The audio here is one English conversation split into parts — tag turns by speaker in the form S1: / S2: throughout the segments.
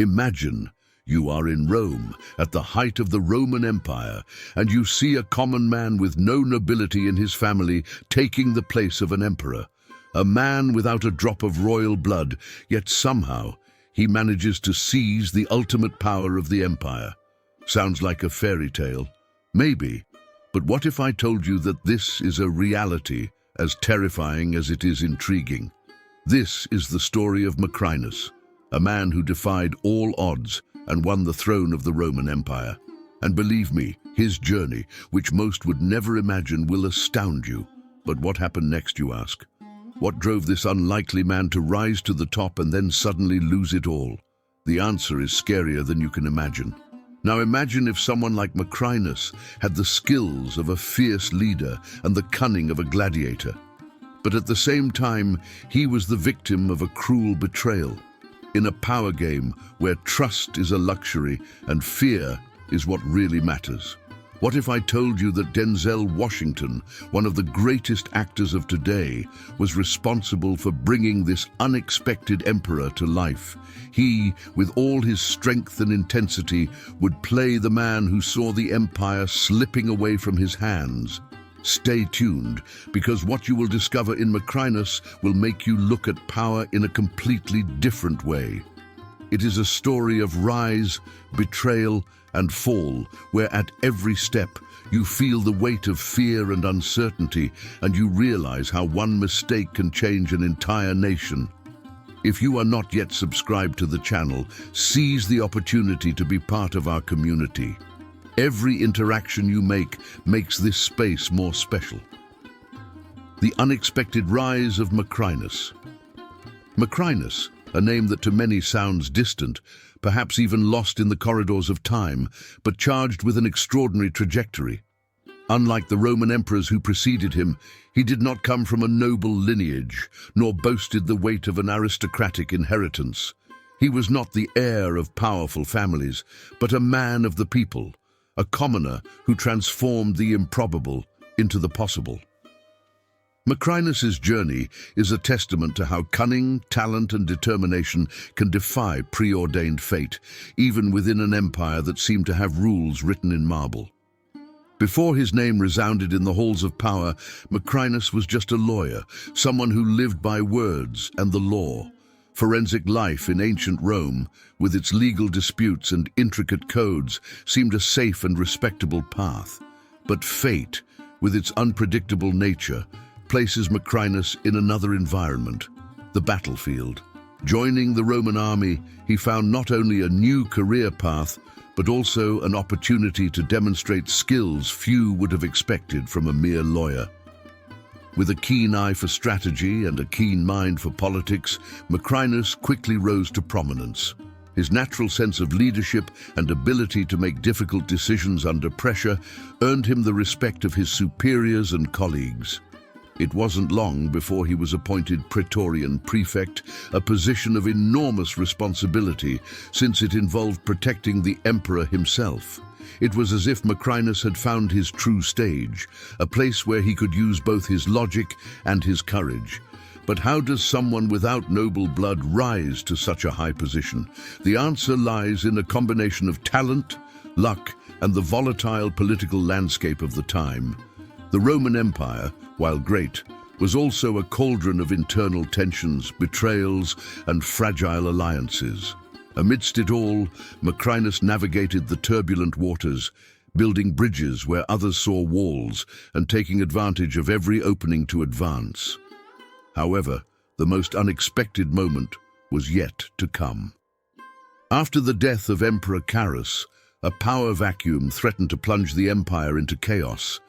S1: Imagine you are in Rome, at the height of the Roman Empire, and you see a common man with no nobility in his family taking the place of an emperor. A man without a drop of royal blood, yet somehow he manages to seize the ultimate power of the empire. Sounds like a fairy tale? Maybe. But what if I told you that this is a reality as terrifying as it is intriguing? This is the story of Macrinus, a man who defied all odds and won the throne of the Roman Empire. And believe me, his journey, which most would never imagine, will astound you. But what happened next, you ask? What drove this unlikely man to rise to the top and then suddenly lose it all? The answer is scarier than you can imagine. Now imagine if someone like Macrinus had the skills of a fierce leader and the cunning of a gladiator. But at the same time, he was the victim of a cruel betrayal. In a power game where trust is a luxury and fear is what really matters. What if I told you that Denzel Washington, one of the greatest actors of today, was responsible for bringing this unexpected emperor to life? He, with all his strength and intensity, would play the man who saw the empire slipping away from his hands. Stay tuned, because what you will discover in Macrinus will make you look at power in a completely different way. It is a story of rise, betrayal, and fall, where at every step you feel the weight of fear and uncertainty, and you realize how one mistake can change an entire nation. If you are not yet subscribed to the channel, seize the opportunity to be part of our community. Every interaction you make makes this space more special. The unexpected rise of Macrinus. Macrinus, a name that to many sounds distant, perhaps even lost in the corridors of time, but charged with an extraordinary trajectory. Unlike the Roman emperors who preceded him, he did not come from a noble lineage, nor boasted the weight of an aristocratic inheritance. He was not the heir of powerful families, but a man of the people, a commoner who transformed the improbable into the possible. Macrinus's journey is a testament to how cunning, talent, and determination can defy preordained fate, even within an empire that seemed to have rules written in marble. Before his name resounded in the halls of power, Macrinus was just a lawyer, someone who lived by words and the law. Forensic life in ancient Rome, with its legal disputes and intricate codes, seemed a safe and respectable path. But fate, with its unpredictable nature, places Macrinus in another environment, the battlefield. Joining the Roman army, he found not only a new career path, but also an opportunity to demonstrate skills few would have expected from a mere lawyer. With a keen eye for strategy and a keen mind for politics, Macrinus quickly rose to prominence. His natural sense of leadership and ability to make difficult decisions under pressure earned him the respect of his superiors and colleagues. It wasn't long before he was appointed Praetorian Prefect, a position of enormous responsibility since it involved protecting the emperor himself. It was as if Macrinus had found his true stage, a place where he could use both his logic and his courage. But how does someone without noble blood rise to such a high position? The answer lies in a combination of talent, luck, and the volatile political landscape of the time. The Roman Empire, while great, was also a cauldron of internal tensions, betrayals, and fragile alliances. Amidst it all, Macrinus navigated the turbulent waters, building bridges where others saw walls and taking advantage of every opening to advance. However, the most unexpected moment was yet to come. After the death of Emperor Carus, a power vacuum threatened to plunge the empire into chaos.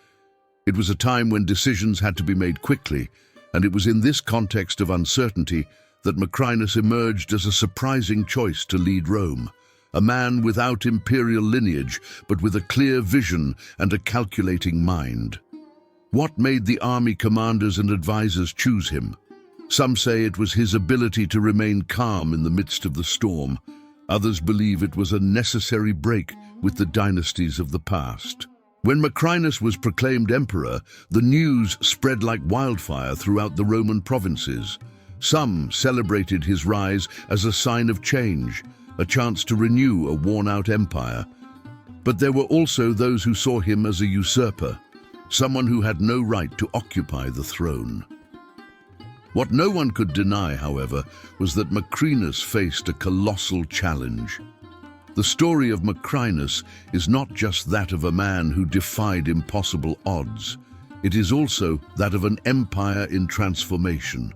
S1: It was a time when decisions had to be made quickly, and it was in this context of uncertainty that Macrinus emerged as a surprising choice to lead Rome. A man without imperial lineage, but with a clear vision and a calculating mind. What made the army commanders and advisors choose him? Some say it was his ability to remain calm in the midst of the storm. Others believe it was a necessary break with the dynasties of the past. When Macrinus was proclaimed emperor, the news spread like wildfire throughout the Roman provinces. Some celebrated his rise as a sign of change, a chance to renew a worn-out empire. But there were also those who saw him as a usurper, someone who had no right to occupy the throne. What no one could deny, however, was that Macrinus faced a colossal challenge. The story of Macrinus is not just that of a man who defied impossible odds. It is also that of an empire in transformation,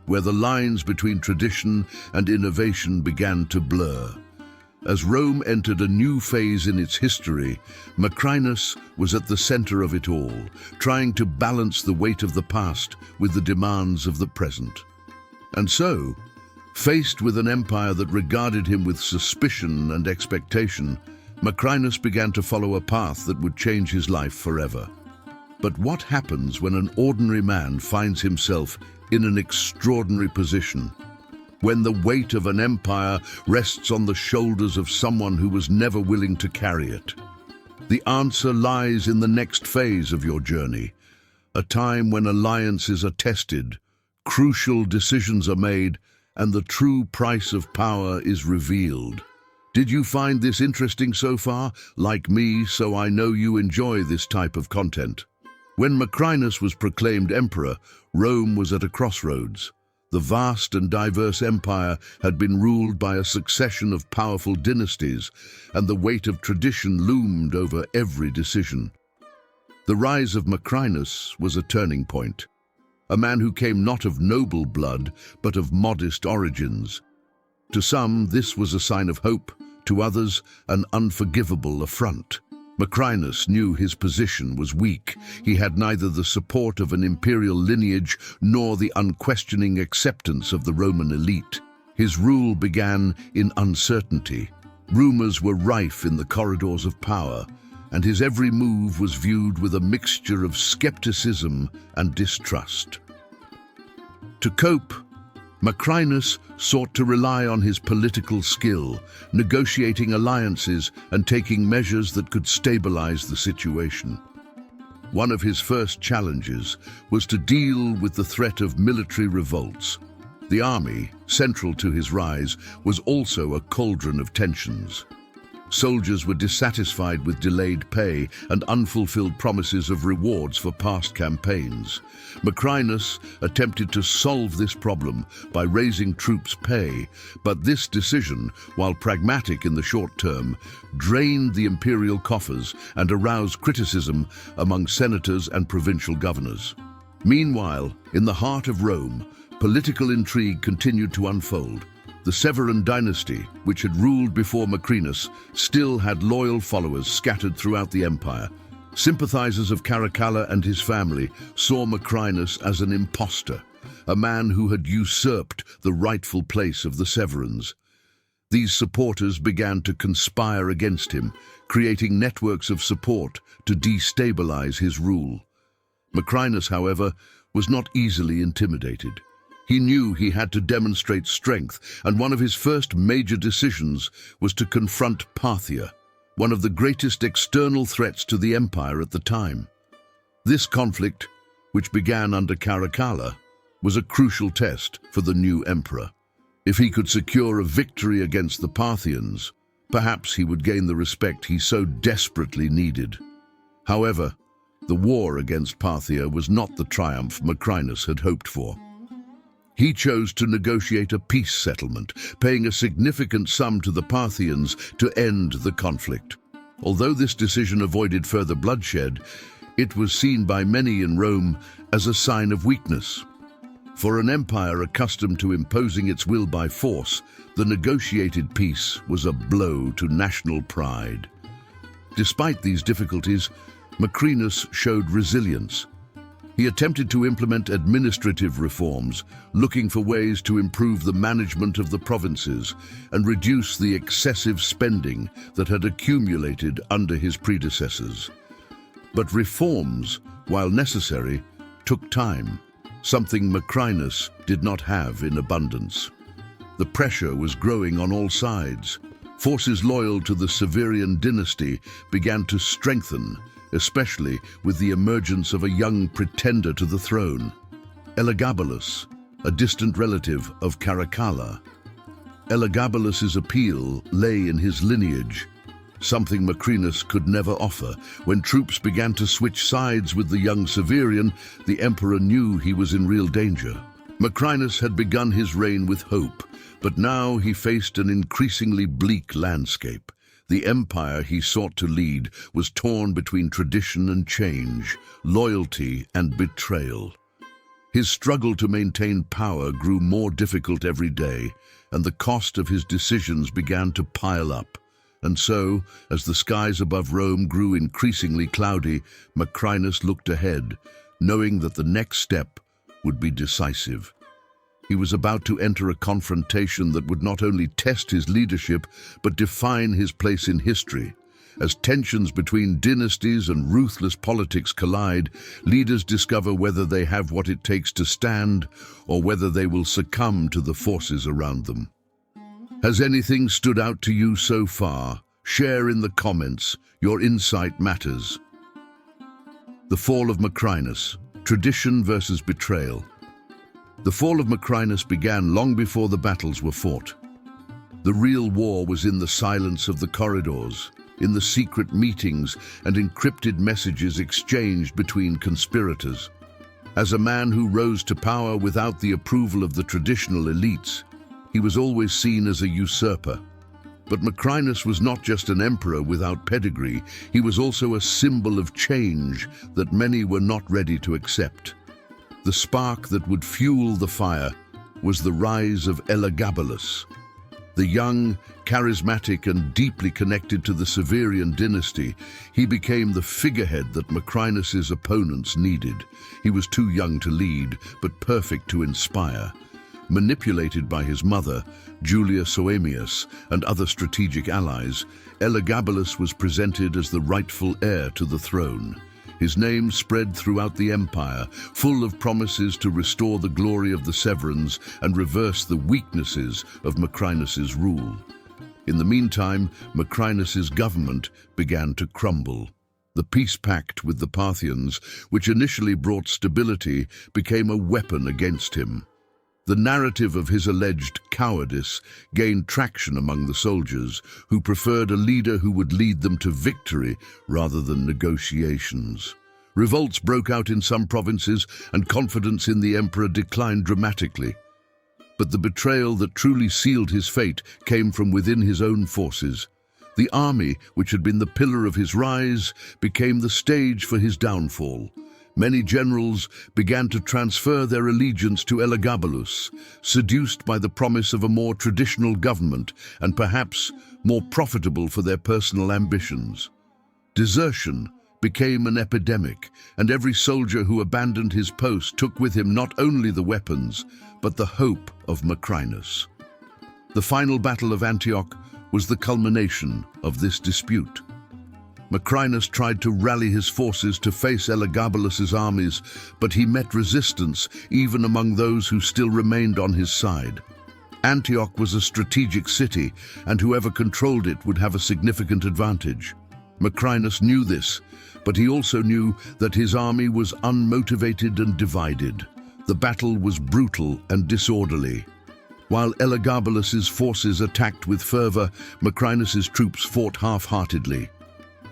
S1: where the lines between tradition and innovation began to blur. As Rome entered a new phase in its history, Macrinus was at the center of it all, trying to balance the weight of the past with the demands of the present. And so, faced with an empire that regarded him with suspicion and expectation, Macrinus began to follow a path that would change his life forever. But what happens when an ordinary man finds himself in an extraordinary position? When the weight of an empire rests on the shoulders of someone who was never willing to carry it? The answer lies in the next phase of your journey, a time when alliances are tested, crucial decisions are made, and the true price of power is revealed. Did you find this interesting so far? Like me, so I know you enjoy this type of content. When Macrinus was proclaimed emperor, Rome was at a crossroads. The vast and diverse empire had been ruled by a succession of powerful dynasties, and the weight of tradition loomed over every decision. The rise of Macrinus was a turning point. A man who came not of noble blood, but of modest origins. To some, this was a sign of hope, to others, an unforgivable affront. Macrinus knew his position was weak. He had neither the support of an imperial lineage nor the unquestioning acceptance of the Roman elite. His rule began in uncertainty. Rumors were rife in the corridors of power, and his every move was viewed with a mixture of skepticism and distrust. To cope, Macrinus sought to rely on his political skill, negotiating alliances and taking measures that could stabilize the situation. One of his first challenges was to deal with the threat of military revolts. The army, central to his rise, was also a cauldron of tensions. Soldiers were dissatisfied with delayed pay and unfulfilled promises of rewards for past campaigns. Macrinus attempted to solve this problem by raising troops' pay, but this decision, while pragmatic in the short term, drained the imperial coffers and aroused criticism among senators and provincial governors. Meanwhile, in the heart of Rome, political intrigue continued to unfold. The Severan dynasty, which had ruled before Macrinus, still had loyal followers scattered throughout the empire. Sympathizers of Caracalla and his family saw Macrinus as an impostor, a man who had usurped the rightful place of the Severans. These supporters began to conspire against him, creating networks of support to destabilize his rule. Macrinus, however, was not easily intimidated. He knew he had to demonstrate strength, and one of his first major decisions was to confront Parthia, one of the greatest external threats to the empire at the time. This conflict, which began under Caracalla, was a crucial test for the new emperor. If he could secure a victory against the Parthians, perhaps he would gain the respect he so desperately needed. However, the war against Parthia was not the triumph Macrinus had hoped for. He chose to negotiate a peace settlement, paying a significant sum to the Parthians to end the conflict. Although this decision avoided further bloodshed, it was seen by many in Rome as a sign of weakness. For an empire accustomed to imposing its will by force, the negotiated peace was a blow to national pride. Despite these difficulties, Macrinus showed resilience. He attempted to implement administrative reforms, looking for ways to improve the management of the provinces and reduce the excessive spending that had accumulated under his predecessors. But reforms, while necessary, took time, something Macrinus did not have in abundance. The pressure was growing on all sides. Forces loyal to the Severian dynasty began to strengthen, especially with the emergence of a young pretender to the throne, Elagabalus, a distant relative of Caracalla. Elagabalus's appeal lay in his lineage, something Macrinus could never offer. When troops began to switch sides with the young Severian, the emperor knew he was in real danger. Macrinus had begun his reign with hope, but now he faced an increasingly bleak landscape. The empire he sought to lead was torn between tradition and change, loyalty and betrayal. His struggle to maintain power grew more difficult every day, and the cost of his decisions began to pile up. And so, as the skies above Rome grew increasingly cloudy, Macrinus looked ahead, knowing that the next step would be decisive. He was about to enter a confrontation that would not only test his leadership, but define his place in history. As tensions between dynasties and ruthless politics collide, leaders discover whether they have what it takes to stand or whether they will succumb to the forces around them. Has anything stood out to you so far? Share in the comments. Your insight matters. The fall of Macrinus. Tradition versus betrayal. The fall of Macrinus began long before the battles were fought. The real war was in the silence of the corridors, in the secret meetings and encrypted messages exchanged between conspirators. As a man who rose to power without the approval of the traditional elites, he was always seen as a usurper. But Macrinus was not just an emperor without pedigree, he was also a symbol of change that many were not ready to accept. The spark that would fuel the fire was the rise of Elagabalus. The young, charismatic and deeply connected to the Severian dynasty, he became the figurehead that Macrinus's opponents needed. He was too young to lead, but perfect to inspire. Manipulated by his mother, Julia Soaemius, and other strategic allies, Elagabalus was presented as the rightful heir to the throne. His name spread throughout the empire, full of promises to restore the glory of the Severans and reverse the weaknesses of Macrinus's rule. In the meantime, Macrinus's government began to crumble. The peace pact with the Parthians, which initially brought stability, became a weapon against him. The narrative of his alleged cowardice gained traction among the soldiers, who preferred a leader who would lead them to victory rather than negotiations. Revolts broke out in some provinces, and confidence in the emperor declined dramatically. But the betrayal that truly sealed his fate came from within his own forces. The army, which had been the pillar of his rise, became the stage for his downfall. Many generals began to transfer their allegiance to Elagabalus, seduced by the promise of a more traditional government and perhaps more profitable for their personal ambitions. Desertion became an epidemic, and every soldier who abandoned his post took with him not only the weapons, but the hope of Macrinus. The final battle of Antioch was the culmination of this dispute. Macrinus tried to rally his forces to face Elagabalus's armies, but he met resistance even among those who still remained on his side. Antioch was a strategic city, and whoever controlled it would have a significant advantage. Macrinus knew this, but he also knew that his army was unmotivated and divided. The battle was brutal and disorderly. While Elagabalus's forces attacked with fervor, Macrinus's troops fought half-heartedly.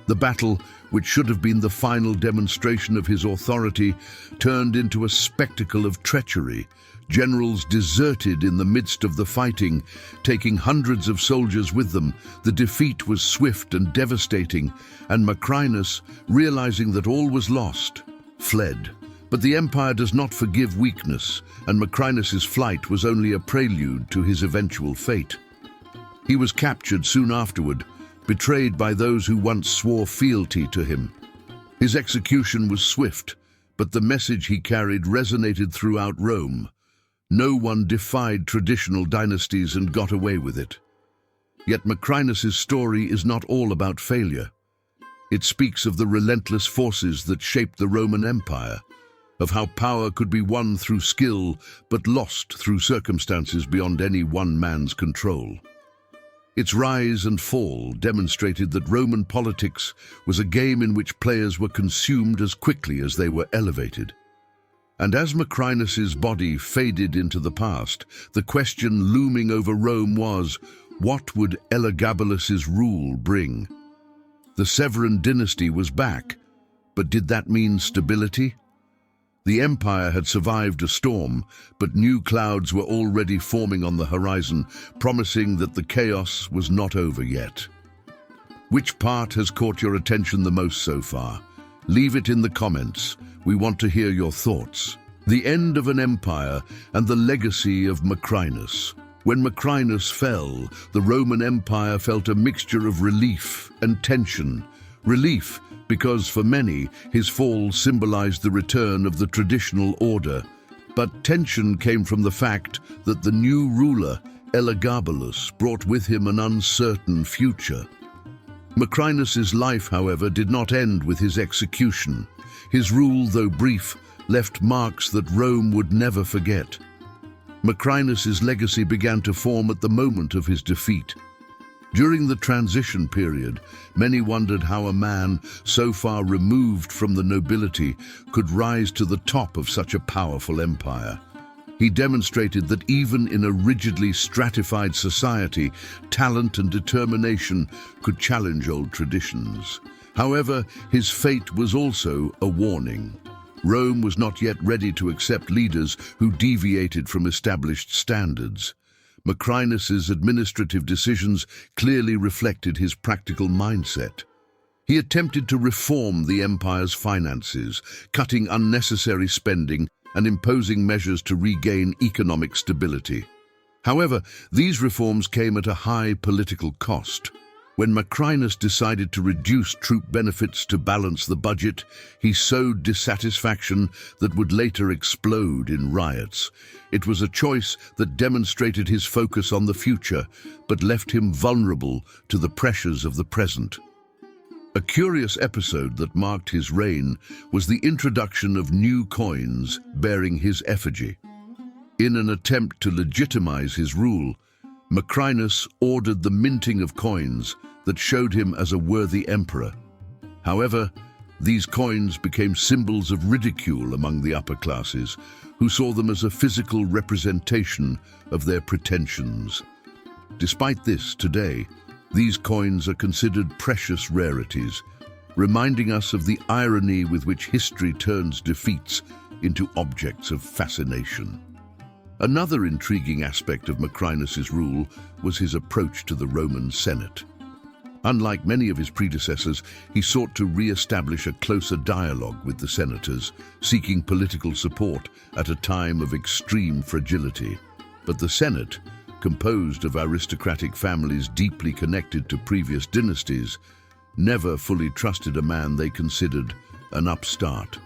S1: The battle, which should have been the final demonstration of his authority, turned into a spectacle of treachery. Generals deserted in the midst of the fighting, taking hundreds of soldiers with them. The defeat was swift and devastating, and Macrinus, realizing that all was lost, fled. But the empire does not forgive weakness, and Macrinus's flight was only a prelude to his eventual fate. He was captured soon afterward, betrayed by those who once swore fealty to him. His execution was swift, but the message he carried resonated throughout Rome. No one defied traditional dynasties and got away with it. Yet Macrinus's story is not all about failure. It speaks of the relentless forces that shaped the Roman Empire, of how power could be won through skill but lost through circumstances beyond any one man's control. Its rise and fall demonstrated that Roman politics was a game in which players were consumed as quickly as they were elevated. And as Macrinus's body faded into the past, the question looming over Rome was, what would Elagabalus's rule bring? The Severan dynasty was back, but did that mean stability? The empire had survived a storm, but new clouds were already forming on the horizon, promising that the chaos was not over yet. Which part has caught your attention the most so far? Leave it in the comments. We want to hear your thoughts. The end of an empire and the legacy of Macrinus. When Macrinus fell, the Roman Empire felt a mixture of relief and tension. Relief, because for many, his fall symbolized the return of the traditional order. But tension came from the fact that the new ruler, Elagabalus, brought with him an uncertain future. Macrinus's life, however, did not end with his execution. His rule, though brief, left marks that Rome would never forget. Macrinus's legacy began to form at the moment of his defeat. During the transition period, many wondered how a man so far removed from the nobility could rise to the top of such a powerful empire. He demonstrated that even in a rigidly stratified society, talent and determination could challenge old traditions. However, his fate was also a warning. Rome was not yet ready to accept leaders who deviated from established standards. Macrinus's administrative decisions clearly reflected his practical mindset. He attempted to reform the empire's finances, cutting unnecessary spending and imposing measures to regain economic stability. However, these reforms came at a high political cost. When Macrinus decided to reduce troop benefits to balance the budget, he sowed dissatisfaction that would later explode in riots. It was a choice that demonstrated his focus on the future, but left him vulnerable to the pressures of the present. A curious episode that marked his reign was the introduction of new coins bearing his effigy. In an attempt to legitimize his rule, Macrinus ordered the minting of coins that showed him as a worthy emperor. However, these coins became symbols of ridicule among the upper classes, who saw them as a physical representation of their pretensions. Despite this, today, these coins are considered precious rarities, reminding us of the irony with which history turns defeats into objects of fascination. Another intriguing aspect of Macrinus's rule was his approach to the Roman Senate. Unlike many of his predecessors, he sought to re-establish a closer dialogue with the senators, seeking political support at a time of extreme fragility. But the Senate, composed of aristocratic families deeply connected to previous dynasties, never fully trusted a man they considered an upstart.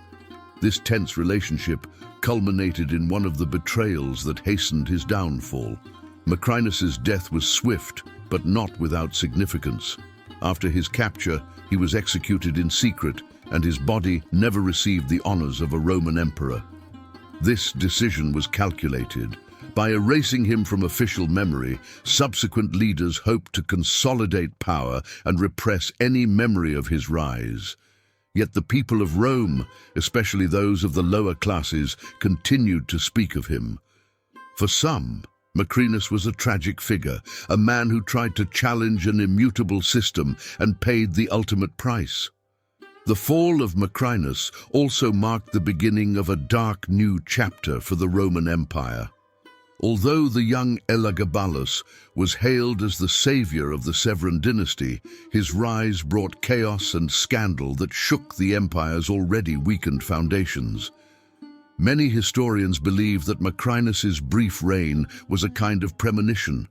S1: This tense relationship culminated in one of the betrayals that hastened his downfall. Macrinus's death was swift, but not without significance. After his capture, he was executed in secret, and his body never received the honors of a Roman emperor. This decision was calculated. By erasing him from official memory, subsequent leaders hoped to consolidate power and repress any memory of his rise. Yet the people of Rome, especially those of the lower classes, continued to speak of him. For some, Macrinus was a tragic figure, a man who tried to challenge an immutable system and paid the ultimate price. The fall of Macrinus also marked the beginning of a dark new chapter for the Roman Empire. Although the young Elagabalus was hailed as the savior of the Severan dynasty, his rise brought chaos and scandal that shook the empire's already weakened foundations. Many historians believe that Macrinus's brief reign was a kind of premonition,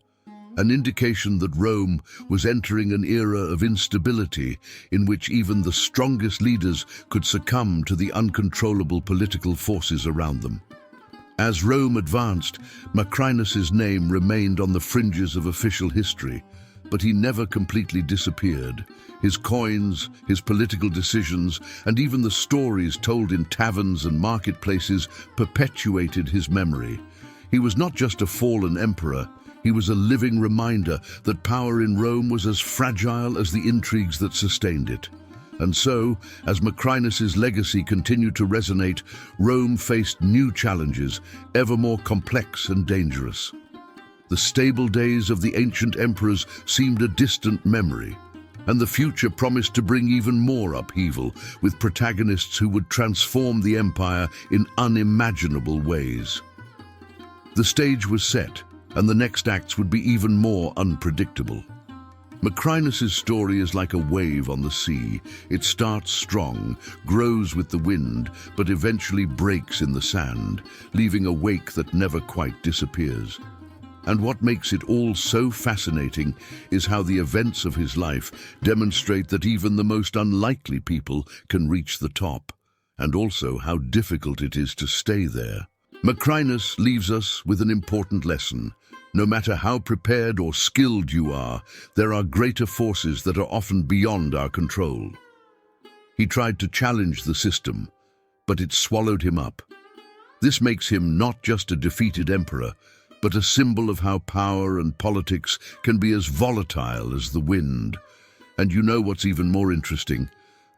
S1: an indication that Rome was entering an era of instability in which even the strongest leaders could succumb to the uncontrollable political forces around them. As Rome advanced, Macrinus's name remained on the fringes of official history, but he never completely disappeared. His coins, his political decisions, and even the stories told in taverns and marketplaces perpetuated his memory. He was not just a fallen emperor, he was a living reminder that power in Rome was as fragile as the intrigues that sustained it. And so, as Macrinus's legacy continued to resonate, Rome faced new challenges, ever more complex and dangerous. The stable days of the ancient emperors seemed a distant memory, and the future promised to bring even more upheaval, with protagonists who would transform the empire in unimaginable ways. The stage was set, and the next acts would be even more unpredictable. Macrinus's story is like a wave on the sea. It starts strong, grows with the wind, but eventually breaks in the sand, leaving a wake that never quite disappears. And what makes it all so fascinating is how the events of his life demonstrate that even the most unlikely people can reach the top, and also how difficult it is to stay there. Macrinus leaves us with an important lesson. No matter how prepared or skilled you are, there are greater forces that are often beyond our control. He tried to challenge the system, but it swallowed him up. This makes him not just a defeated emperor, but a symbol of how power and politics can be as volatile as the wind. And you know what's even more interesting?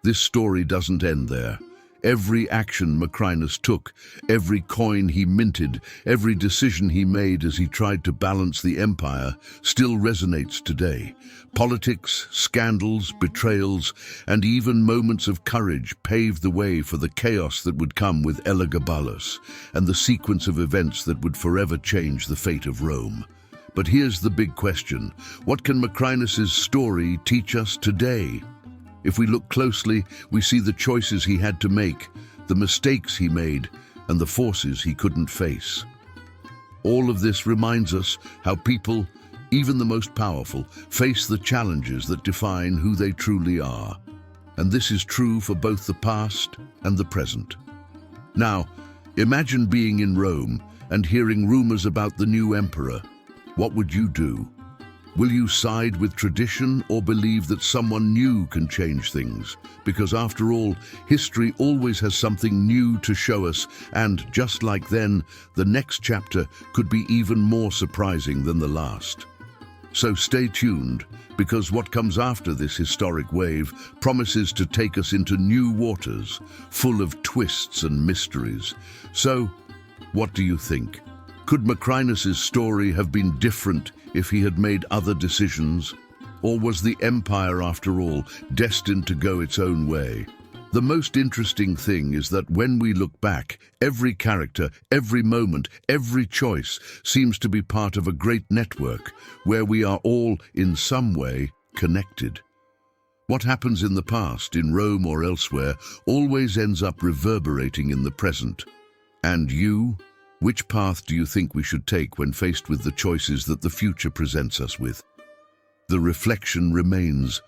S1: This story doesn't end there. Every action Macrinus took, every coin he minted, every decision he made as he tried to balance the empire still resonates today. Politics, scandals, betrayals, and even moments of courage paved the way for the chaos that would come with Elagabalus and the sequence of events that would forever change the fate of Rome. But here's the big question. What can Macrinus's story teach us today? If we look closely, we see the choices he had to make, the mistakes he made, and the forces he couldn't face. All of this reminds us how people, even the most powerful, face the challenges that define who they truly are. And this is true for both the past and the present. Now, imagine being in Rome and hearing rumors about the new emperor. What would you do? Will you side with tradition or believe that someone new can change things? Because after all, history always has something new to show us, and just like then, the next chapter could be even more surprising than the last. So stay tuned, because what comes after this historic wave promises to take us into new waters, full of twists and mysteries. So, what do you think? Could Macrinus's story have been different if he had made other decisions? Or was the empire, after all, destined to go its own way? The most interesting thing is that when we look back, every character, every moment, every choice seems to be part of a great network where we are all, in some way, connected. What happens in the past, in Rome or elsewhere, always ends up reverberating in the present. And you? Which path do you think we should take when faced with the choices that the future presents us with? The reflection remains,